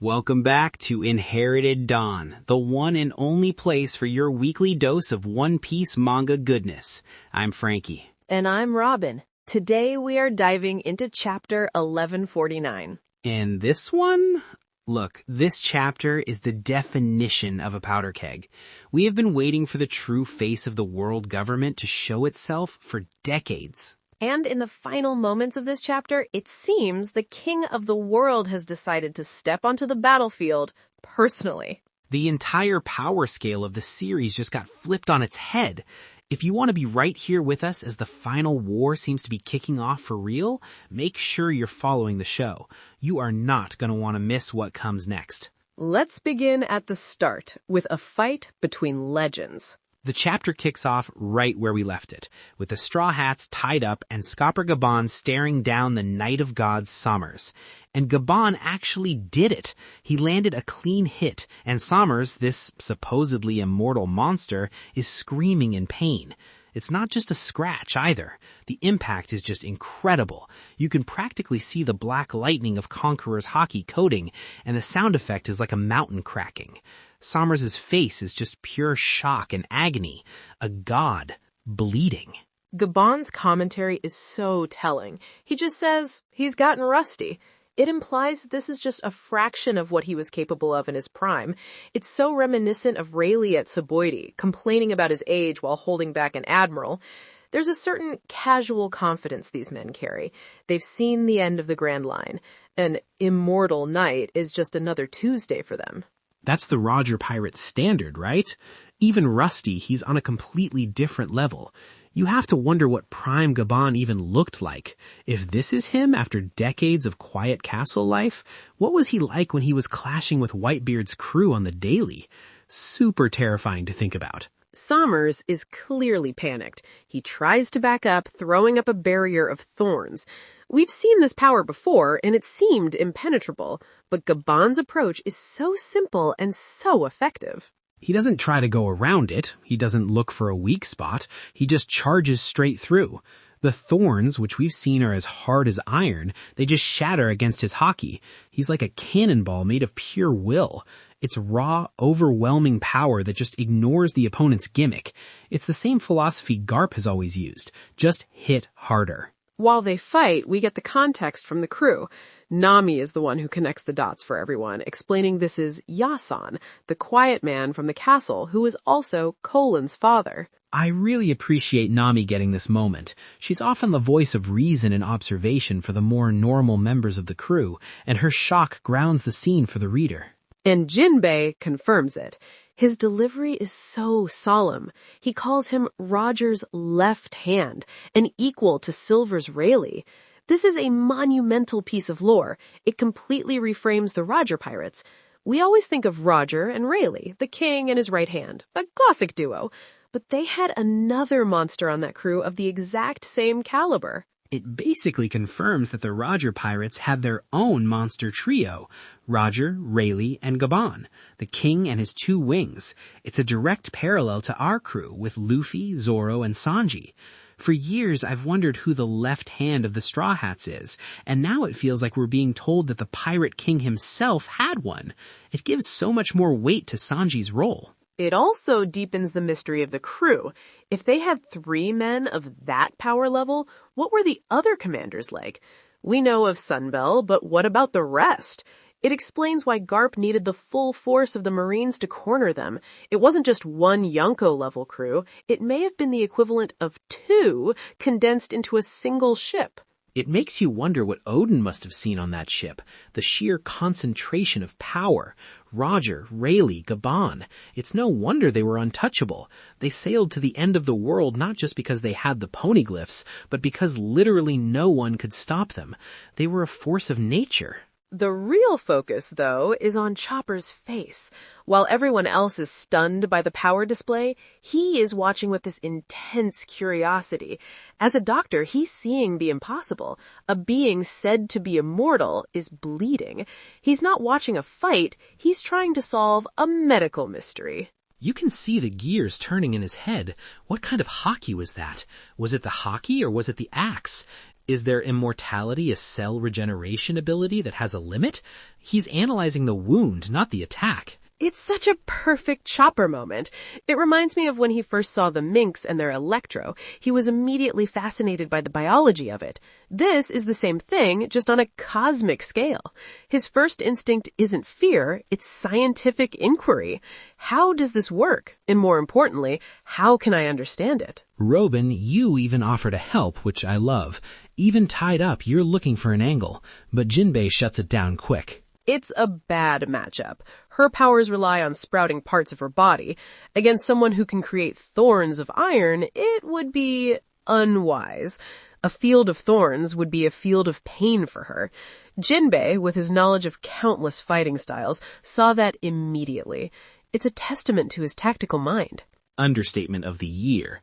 Welcome back to Inherited Dawn, the one and only place for your weekly dose of One Piece manga goodness. I'm Franky. And I'm Robin. Today we are diving into chapter 1149. And this one? Look, this chapter is the definition of a powder keg. We have been waiting for the true face of the world government to show itself for decades. And in the final moments of this chapter, it seems the king of the world has decided to step onto the battlefield personally. The entire power scale of the series just got flipped on its head. If you want to be right here with us as the final war seems to be kicking off for real, make sure you're following the show. You are not going to want to miss what comes next. Let's begin at the start with a fight between legends. The chapter kicks off right where we left it, with the Straw Hats tied up and Scopper Gaban staring down the Knight of Gods Sommers. And Gaban actually did it. He landed a clean hit, and Sommers, this supposedly immortal monster, is screaming in pain. It's not just a scratch either. The impact is just incredible. You can practically see the black lightning of Conqueror's Haki coating, and the sound effect is like a mountain cracking. Sommers' face is just pure shock and agony. A god bleeding. Gaban's commentary is so telling. He just says he's gotten rusty. It implies that this is just a fraction of what he was capable of in his prime. It's so reminiscent of Rayleigh at Saboidi, complaining about his age while holding back an admiral. There's a certain casual confidence these men carry. They've seen the end of the Grand Line. An immortal night is just another Tuesday for them. That's the Roger Pirate standard, right? Even Rusty, he's on a completely different level. You have to wonder what Prime Gaban even looked like. If this is him after decades of quiet castle life, what was he like when he was clashing with Whitebeard's crew on the daily? Super terrifying to think about. Sommers is clearly panicked. He tries to back up, throwing up a barrier of thorns. We've seen this power before, and it seemed impenetrable, but Gaban's approach is so simple and so effective. He doesn't try to go around it. He doesn't look for a weak spot. He just charges straight through. The thorns, which we've seen are as hard as iron, they just shatter against his Haki. He's like a cannonball made of pure will. It's raw, overwhelming power that just ignores the opponent's gimmick. It's the same philosophy Garp has always used. Just hit harder. While they fight, we get the context from the crew. Nami is the one who connects the dots for everyone, explaining this is Yasan, the quiet man from the castle, who is also Colin's father. I really appreciate Nami getting this moment. She's often the voice of reason and observation for the more normal members of the crew, and her shock grounds the scene for the reader. And Jinbei confirms it. His delivery is so solemn. He calls him Roger's left hand, an equal to Silver's Rayleigh. This is a monumental piece of lore. It completely reframes the Roger Pirates. We always think of Roger and Rayleigh, the king and his right hand, a classic duo. But they had another monster on that crew of the exact same caliber. It basically confirms that the Roger Pirates had their own monster trio, Roger, Rayleigh, and Gaban, the king and his two wings. It's a direct parallel to our crew with Luffy, Zoro, and Sanji. For years, I've wondered who the left hand of the Straw Hats is, and now it feels like we're being told that the Pirate King himself had one. It gives so much more weight to Sanji's role. It also deepens the mystery of the crew. If they had 3 men of that power level, what were the other commanders like? We know of Sunbel, but what about the rest? It explains why Garp needed the full force of the Marines to corner them. It wasn't just one Yonko-level crew. It may have been the equivalent of 2 condensed into a single ship. It makes you wonder what Odin must have seen on that ship. The sheer concentration of power. Roger, Rayleigh, Gaban. It's no wonder they were untouchable. They sailed to the end of the world not just because they had the poneglyphs, but because literally no one could stop them. They were a force of nature. The real focus, though, is on Chopper's face. While everyone else is stunned by the power display, he is watching with this intense curiosity. As a doctor, he's seeing the impossible. A being said to be immortal is bleeding. He's not watching a fight, he's trying to solve a medical mystery. You can see the gears turning in his head. What kind of Haki was that? Was it the Haki or was it the axe? Is their immortality a cell regeneration ability that has a limit? He's analyzing the wound, not the attack. It's such a perfect Chopper moment. It reminds me of when he first saw the minks and their electro. He was immediately fascinated by the biology of it. This is the same thing, just on a cosmic scale. His first instinct isn't fear, it's scientific inquiry. How does this work? And more importantly, how can I understand it? Robin, you even offer to help, which I love. Even tied up, you're looking for an angle, but Jinbei shuts it down quick. It's a bad matchup. Her powers rely on sprouting parts of her body. Against someone who can create thorns of iron, it would be unwise. A field of thorns would be a field of pain for her. Jinbei, with his knowledge of countless fighting styles, saw that immediately. It's a testament to his tactical mind. Understatement of the year.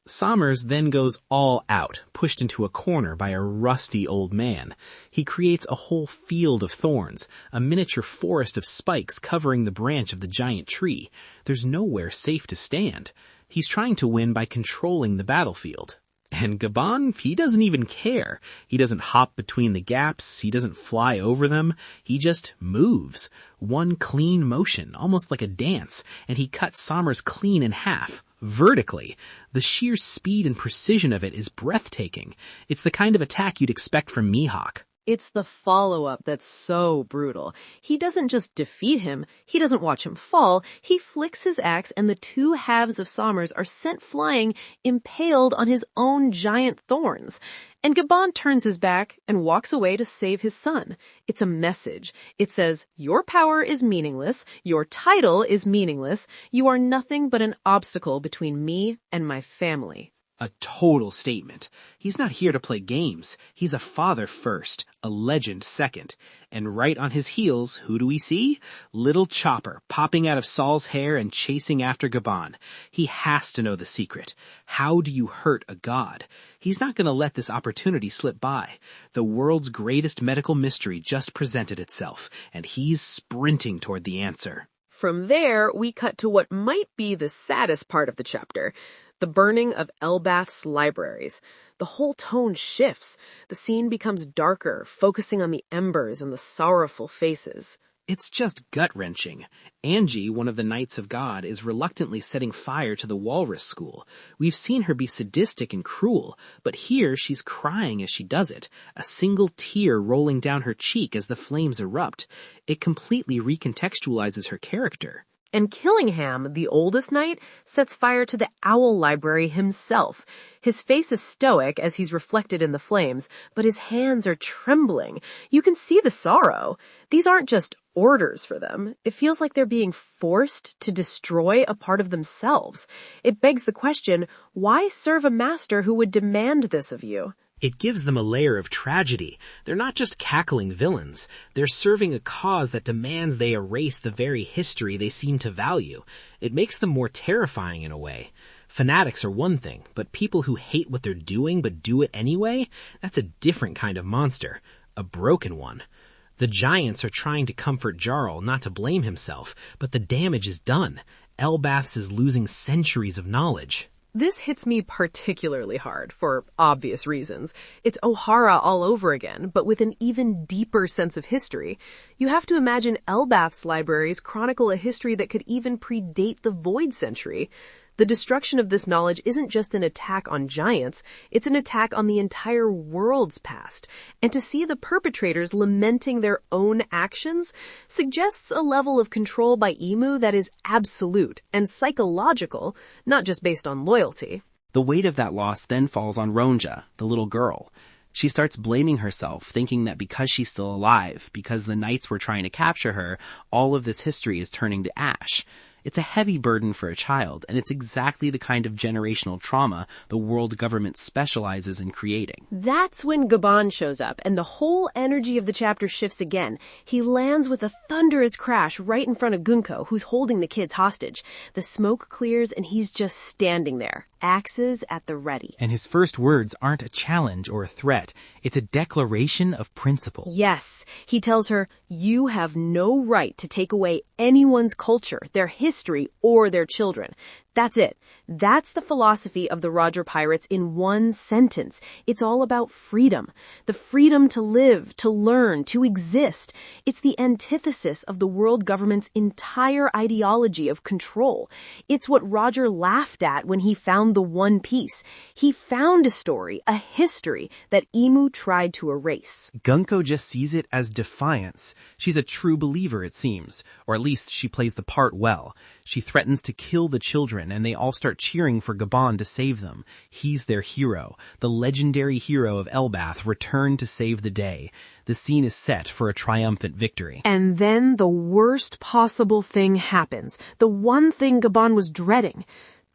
Sommers then goes all out, pushed into a corner by a rusty old man. He creates a whole field of thorns, a miniature forest of spikes covering the branch of the giant tree. There's nowhere safe to stand. He's trying to win by controlling the battlefield. And Gaban, he doesn't even care. He doesn't hop between the gaps. He doesn't fly over them. He just moves. One clean motion, almost like a dance, and he cuts Sommers clean in half. Vertically. The sheer speed and precision of it is breathtaking. It's the kind of attack you'd expect from Mihawk. It's the follow-up that's so brutal. He doesn't just defeat him, he doesn't watch him fall, he flicks his axe and the two halves of Sommers are sent flying, impaled on his own giant thorns. And Gaban turns his back and walks away to save his son. It's a message. It says, your power is meaningless, your title is meaningless, you are nothing but an obstacle between me and my family. A total statement. He's not here to play games. He's a father first, a legend second. And right on his heels, who do we see? Little Chopper, popping out of Saul's hair and chasing after Gaban. He has to know the secret. How do you hurt a god? He's not going to let this opportunity slip by. The world's greatest medical mystery just presented itself, and he's sprinting toward the answer. From there, we cut to what might be the saddest part of the chapter. The burning of Elbaph's libraries. The whole tone shifts. The scene becomes darker, focusing on the embers and the sorrowful faces. It's just gut-wrenching. Angie, one of the Knights of God, is reluctantly setting fire to the Walrus School. We've seen her be sadistic and cruel, but here she's crying as she does it, a single tear rolling down her cheek as the flames erupt. It completely recontextualizes her character. And Killingham, the oldest knight, sets fire to the Owl Library himself. His face is stoic as he's reflected in the flames, but his hands are trembling. You can see the sorrow. These aren't just orders for them. It feels like they're being forced to destroy a part of themselves. It begs the question, why serve a master who would demand this of you? It gives them a layer of tragedy. They're not just cackling villains. They're serving a cause that demands they erase the very history they seem to value. It makes them more terrifying in a way. Fanatics are one thing, but people who hate what they're doing but do it anyway, that's a different kind of monster. A broken one. The giants are trying to comfort Jarl, not to blame himself, but the damage is done. Elbaph is losing centuries of knowledge. This hits me particularly hard, for obvious reasons. It's O'Hara all over again, but with an even deeper sense of history. You have to imagine Elbaph's libraries chronicle a history that could even predate the Void Century. The destruction of this knowledge isn't just an attack on giants, it's an attack on the entire world's past. And to see the perpetrators lamenting their own actions suggests a level of control by Emu that is absolute and psychological, not just based on loyalty. The weight of that loss then falls on Ronja, the little girl. She starts blaming herself, thinking that because she's still alive, because the knights were trying to capture her, all of this history is turning to ash. It's a heavy burden for a child, and it's exactly the kind of generational trauma the world government specializes in creating. That's when Gaban shows up, and the whole energy of the chapter shifts again. He lands with a thunderous crash right in front of Gunko, who's holding the kids hostage. The smoke clears, and he's just standing there, axes at the ready. And his first words aren't a challenge or a threat. It's a declaration of principle. Yes. He tells her, you have no right to take away anyone's culture, their history, or their children. That's it. That's the philosophy of the Roger Pirates in one sentence. It's all about freedom. The freedom to live, to learn, to exist. It's the antithesis of the world government's entire ideology of control. It's what Roger laughed at when he found the One Piece. He found a story, a history that Emu tried to erase. Gunko just sees it as defiance. She's a true believer, it seems. Or at least she plays the part well. She threatens to kill the children, and they all start cheering for Gaban to save them. He's their hero. The legendary hero of Elbaph returned to save the day. The scene is set for a triumphant victory. And then the worst possible thing happens. The one thing Gaban was dreading.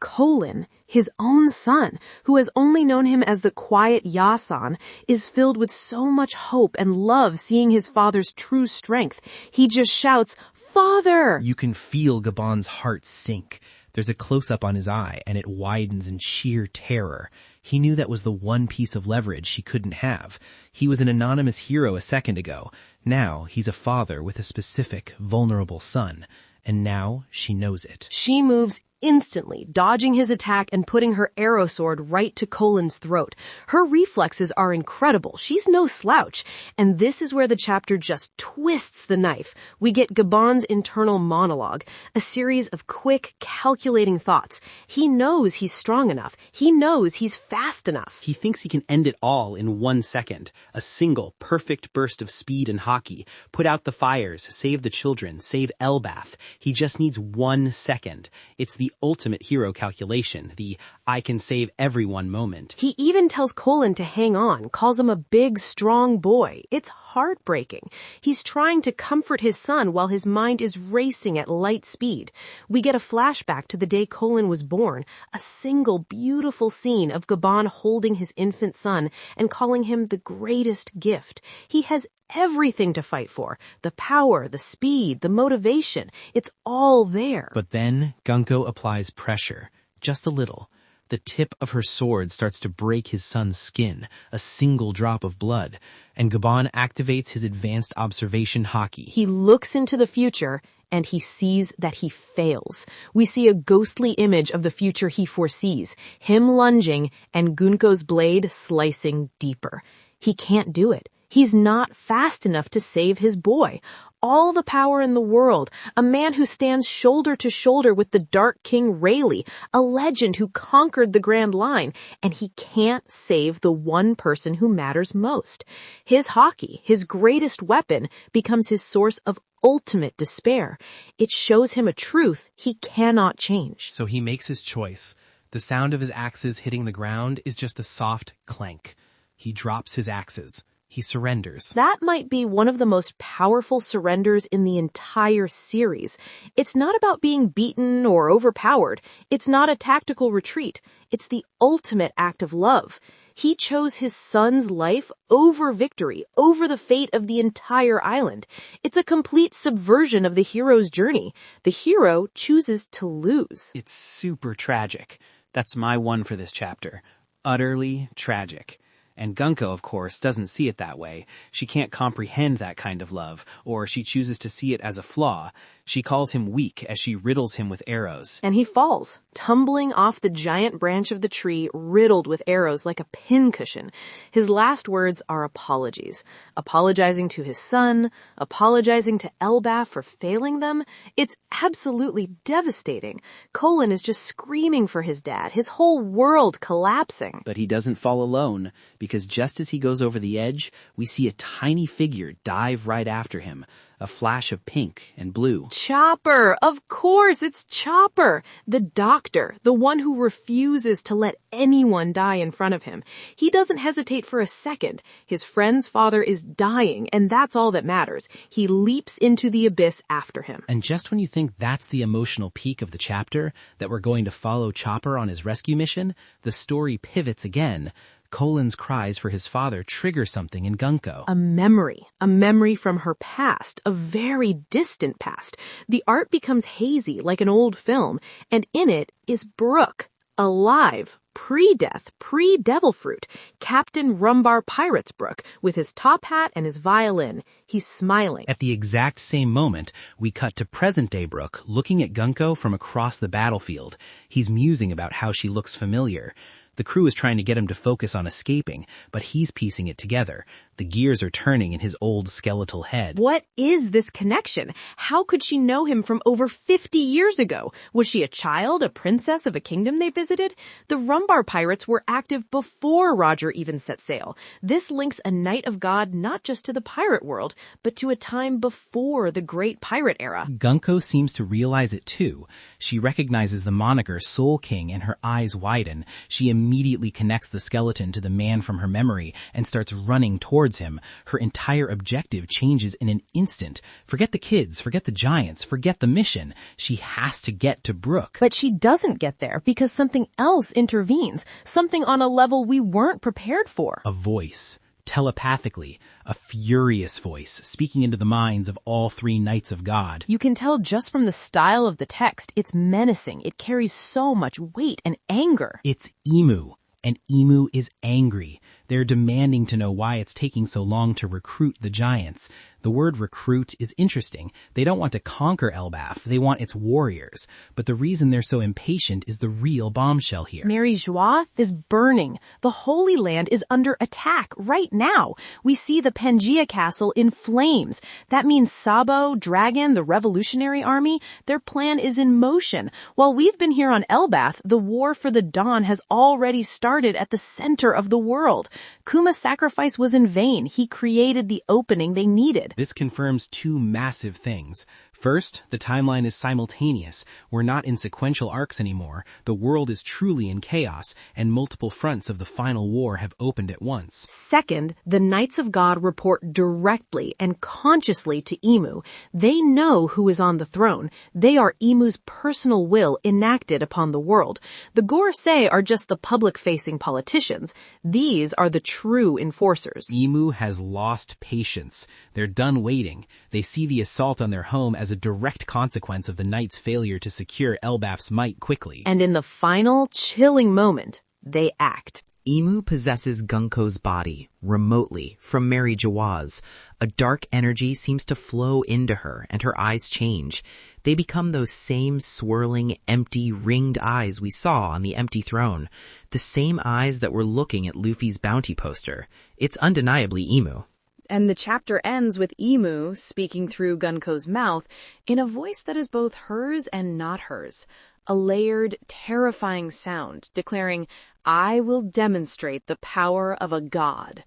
Colin, his own son, who has only known him as the quiet Yasan, is filled with so much hope and love seeing his father's true strength. He just shouts, "Father!" You can feel Gaban's heart sink. There's a close-up on his eye, and it widens in sheer terror. He knew that was the one piece of leverage she couldn't have. He was an anonymous hero a second ago. Now he's a father with a specific, vulnerable son. And now she knows it. She moves instantly, dodging his attack and putting her arrow sword right to Colin's throat. Her reflexes are incredible. She's no slouch. And this is where the chapter just twists the knife. We get Gaban's internal monologue, a series of quick, calculating thoughts. He knows he's strong enough. He knows he's fast enough. He thinks he can end it all in 1 second. A single, perfect burst of speed and Haki. Put out the fires, save the children, save Elbaph. He just needs 1 second. It's the ultimate hero calculation, the I can save everyone moment. He even tells Colin to hang on, calls him a big, strong boy. It's heartbreaking. He's trying to comfort his son while his mind is racing at light speed. We get a flashback to the day Colin was born, a single beautiful scene of Gaban holding his infant son and calling him the greatest gift. He has everything to fight for. The power, the speed, the motivation. It's all there. But then Gunko applies pressure. Just a little. The tip of her sword starts to break his son's skin, a single drop of blood, and Gaban activates his advanced observation Haki. He looks into the future, and he sees that he fails. We see a ghostly image of the future he foresees, him lunging and Gunko's blade slicing deeper. He can't do it. He's not fast enough to save his boy. All the power in the world, a man who stands shoulder to shoulder with the Dark King Rayleigh, a legend who conquered the Grand Line, and he can't save the one person who matters most. His Haki, his greatest weapon, becomes his source of ultimate despair. It shows him a truth he cannot change. So he makes his choice. The sound of his axes hitting the ground is just a soft clank. He drops his axes. He surrenders. That might be one of the most powerful surrenders in the entire series. It's not about being beaten or overpowered. It's not a tactical retreat. It's the ultimate act of love. He chose his son's life over victory, over the fate of the entire island. It's a complete subversion of the hero's journey. The hero chooses to lose. It's super tragic. That's my one for this chapter. Utterly tragic. And Gunko, of course, doesn't see it that way. She can't comprehend that kind of love, or she chooses to see it as a flaw. She calls him weak as she riddles him with arrows. And he falls, tumbling off the giant branch of the tree, riddled with arrows like a pincushion. His last words are apologies. Apologizing to his son, apologizing to Elbaph for failing them. It's absolutely devastating. Colin is just screaming for his dad, his whole world collapsing. But he doesn't fall alone, because just as he goes over the edge, we see a tiny figure dive right after him. A flash of pink and blue. Chopper! Of course, it's Chopper! The doctor, the one who refuses to let anyone die in front of him. He doesn't hesitate for a second. His friend's father is dying, and that's all that matters. He leaps into the abyss after him. And just when you think that's the emotional peak of the chapter, that we're going to follow Chopper on his rescue mission, the story pivots again. Colin's cries for his father trigger something in Gunko. A memory from her past, a very distant past. The art becomes hazy like an old film, and in it is Brooke, alive, pre-death, pre-devil fruit, Captain Rumbar Pirates Brook, with his top hat and his violin. He's smiling. At the exact same moment, we cut to present-day Brook, looking at Gunko from across the battlefield. He's musing about how she looks familiar. The crew is trying to get him to focus on escaping, but he's piecing it together. The gears are turning in his old skeletal head. What is this connection? How could she know him from over 50 years ago? Was she a child, a princess of a kingdom they visited? The Rumbar pirates were active before Roger even set sail. This links a Knight of God not just to the pirate world, but to a time before the Great Pirate Era. Gunko seems to realize it too. She recognizes the moniker Soul King and her eyes widen. She immediately connects the skeleton to the man from her memory and starts running towards him. Her entire objective changes in an instant. Forget the kids, forget the giants, forget the mission. She has to get to Brook. But she doesn't get there because something else intervenes, something on a level we weren't prepared for. A voice. Telepathically, a furious voice speaking into the minds of all three Knights of God. You can tell just from the style of the text, it's menacing. It carries so much weight and anger. It's Emu, and Emu is angry. They're demanding to know why it's taking so long to recruit the giants. The word recruit is interesting. They don't want to conquer Elbaph. They want its warriors. But the reason they're so impatient is the real bombshell here. Mary Joie is burning. The Holy Land is under attack right now. We see the Pangea Castle in flames. That means Sabo, Dragon, the Revolutionary Army, their plan is in motion. While we've been here on Elbaph, the war for the Dawn has already started at the center of the world. Kuma's sacrifice was in vain. He created the opening they needed. This confirms two massive things. First, the timeline is simultaneous. We're not in sequential arcs anymore. The world is truly in chaos, and multiple fronts of the final war have opened at once. Second, the Knights of God report directly and consciously to Emu. They know who is on the throne. They are Emu's personal will enacted upon the world. The Gorosei are just the public-facing politicians. These are the true enforcers. Emu has lost patience. They're done waiting. They see the assault on their home as a direct consequence of the Knights' failure to secure Elbaph's might quickly. And in the final, chilling moment, they act. Emu possesses Gunko's body, remotely, from Mary Joie's. A dark energy seems to flow into her, and her eyes change. They become those same swirling, empty, ringed eyes we saw on the empty throne. The same eyes that were looking at Luffy's bounty poster. It's undeniably Emu. And the chapter ends with Emu speaking through Gunko's mouth in a voice that is both hers and not hers. A layered, terrifying sound declaring, "I will demonstrate the power of a god."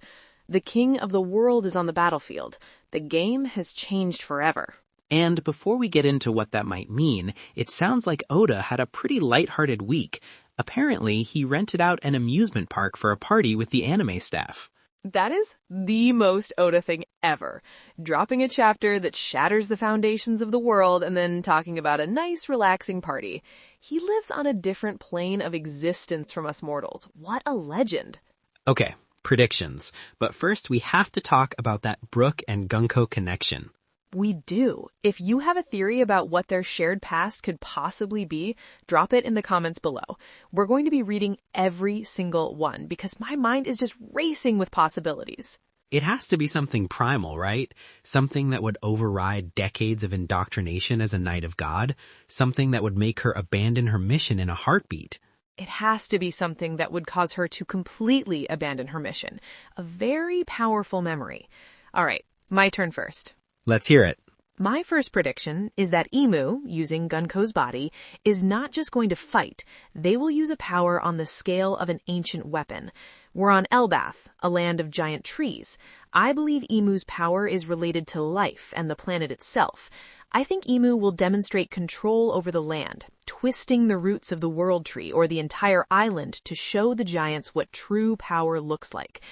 The king of the world is on the battlefield. The game has changed forever. And before we get into what that might mean, it sounds like Oda had a pretty lighthearted week. Apparently, he rented out an amusement park for a party with the anime staff. That is the most Oda thing ever. Dropping a chapter that shatters the foundations of the world and then talking about a nice, relaxing party. He lives on a different plane of existence from us mortals. What a legend. Okay, predictions. But first, we have to talk about that Brook and Gunko connection. We do. If you have a theory about what their shared past could possibly be, drop it in the comments below. We're going to be reading every single one because my mind is just racing with possibilities. It has to be something primal, right? Something that would override decades of indoctrination as a Knight of God. Something that would make her abandon her mission in a heartbeat. It has to be something that would cause her to completely abandon her mission. A very powerful memory. All right, my turn first. Let's hear it. My first prediction is that Emu, using Gunko's body, is not just going to fight. They will use a power on the scale of an ancient weapon. We're on Elbaph, a land of giant trees. I believe Emu's power is related to life and the planet itself. I think Emu will demonstrate control over the land, twisting the roots of the world tree or the entire island to show the giants what true power looks like.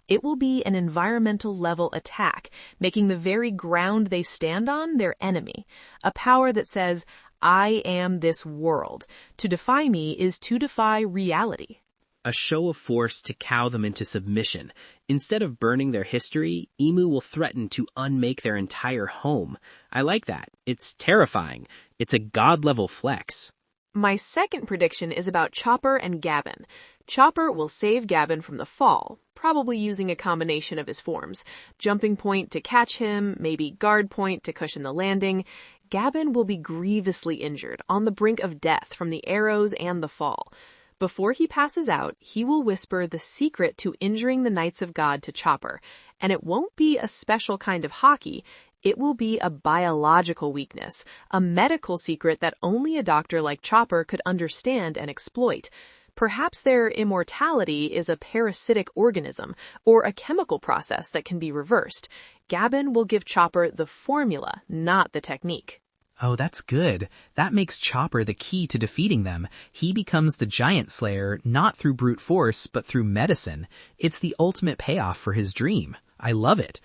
It will be an environmental level attack, making the very ground they stand on their enemy. A power that says, I am this world. To defy me is to defy reality. A show of force to cow them into submission. Instead of burning their history, Emu will threaten to unmake their entire home. I like that. It's terrifying. It's a god-level flex. My second prediction is about Chopper and Gaban. Chopper will save Gaban from the fall, probably using a combination of his forms. Jumping point to catch him, maybe guard point to cushion the landing. Gaban will be grievously injured, on the brink of death from the arrows and the fall. Before he passes out, he will whisper the secret to injuring the Knights of God to Chopper, and it won't be a special kind of Haki. It will be a biological weakness, a medical secret that only a doctor like Chopper could understand and exploit. Perhaps their immortality is a parasitic organism or a chemical process that can be reversed. Gaban will give Chopper the formula, not the technique. Oh, that's good. That makes Chopper the key to defeating them. He becomes the giant slayer, not through brute force, but through medicine. It's the ultimate payoff for his dream. I love it.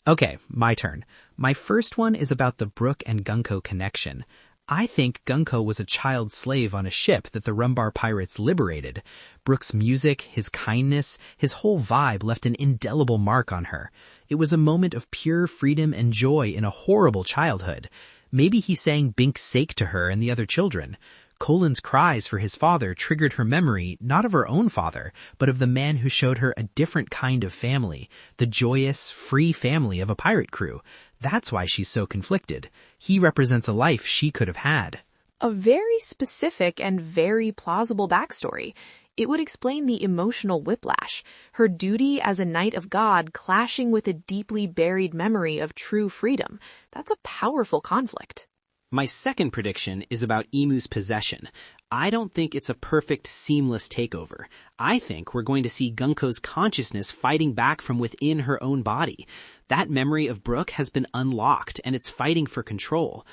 Okay, my turn. My first one is about the Brook and Gunko connection. I think Gunko was a child slave on a ship that the Rumbar pirates liberated. Brook's music, his kindness, his whole vibe left an indelible mark on her. It was a moment of pure freedom and joy in a horrible childhood. Maybe he sang Bink's sake to her and the other children. Colin's cries for his father triggered her memory not of her own father, but of the man who showed her a different kind of family, the joyous, free family of a pirate crew. That's why she's so conflicted. He represents a life she could have had. A very specific and very plausible backstory. It would explain the emotional whiplash, her duty as a knight of God clashing with a deeply buried memory of true freedom. That's a powerful conflict. My second prediction is about Emu's possession. I don't think it's a perfect, seamless takeover. I think we're going to see Gunko's consciousness fighting back from within her own body. That memory of Brook has been unlocked, and it's fighting for control.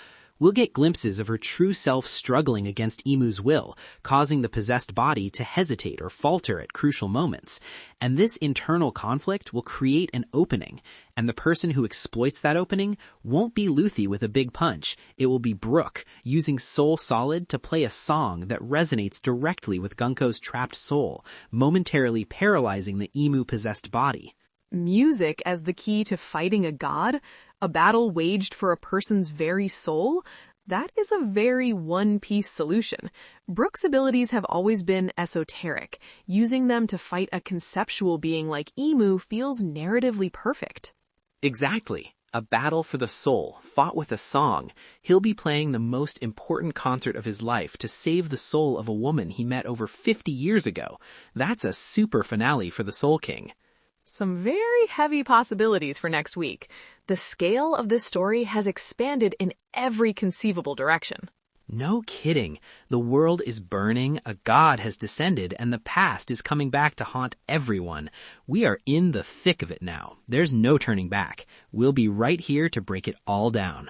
We'll get glimpses of her true self struggling against Emu's will, causing the possessed body to hesitate or falter at crucial moments. And this internal conflict will create an opening. And the person who exploits that opening won't be Luffy with a big punch. It will be Brook, using Soul Solid to play a song that resonates directly with Gunko's trapped soul, momentarily paralyzing the Emu-possessed body. Music as the key to fighting a god? A battle waged for a person's very soul? That is a very one-piece solution. Brook's abilities have always been esoteric. Using them to fight a conceptual being like Emu feels narratively perfect. Exactly. A battle for the soul, fought with a song. He'll be playing the most important concert of his life to save the soul of a woman he met over 50 years ago. That's a super finale for the Soul King. Some very heavy possibilities for next week. The scale of this story has expanded in every conceivable direction. No kidding. The world is burning, a god has descended, and the past is coming back to haunt everyone. We are in the thick of it now. There's no turning back. We'll be right here to break it all down.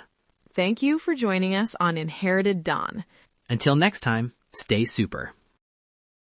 Thank you for joining us on Inherited Dawn. Until next time, stay super.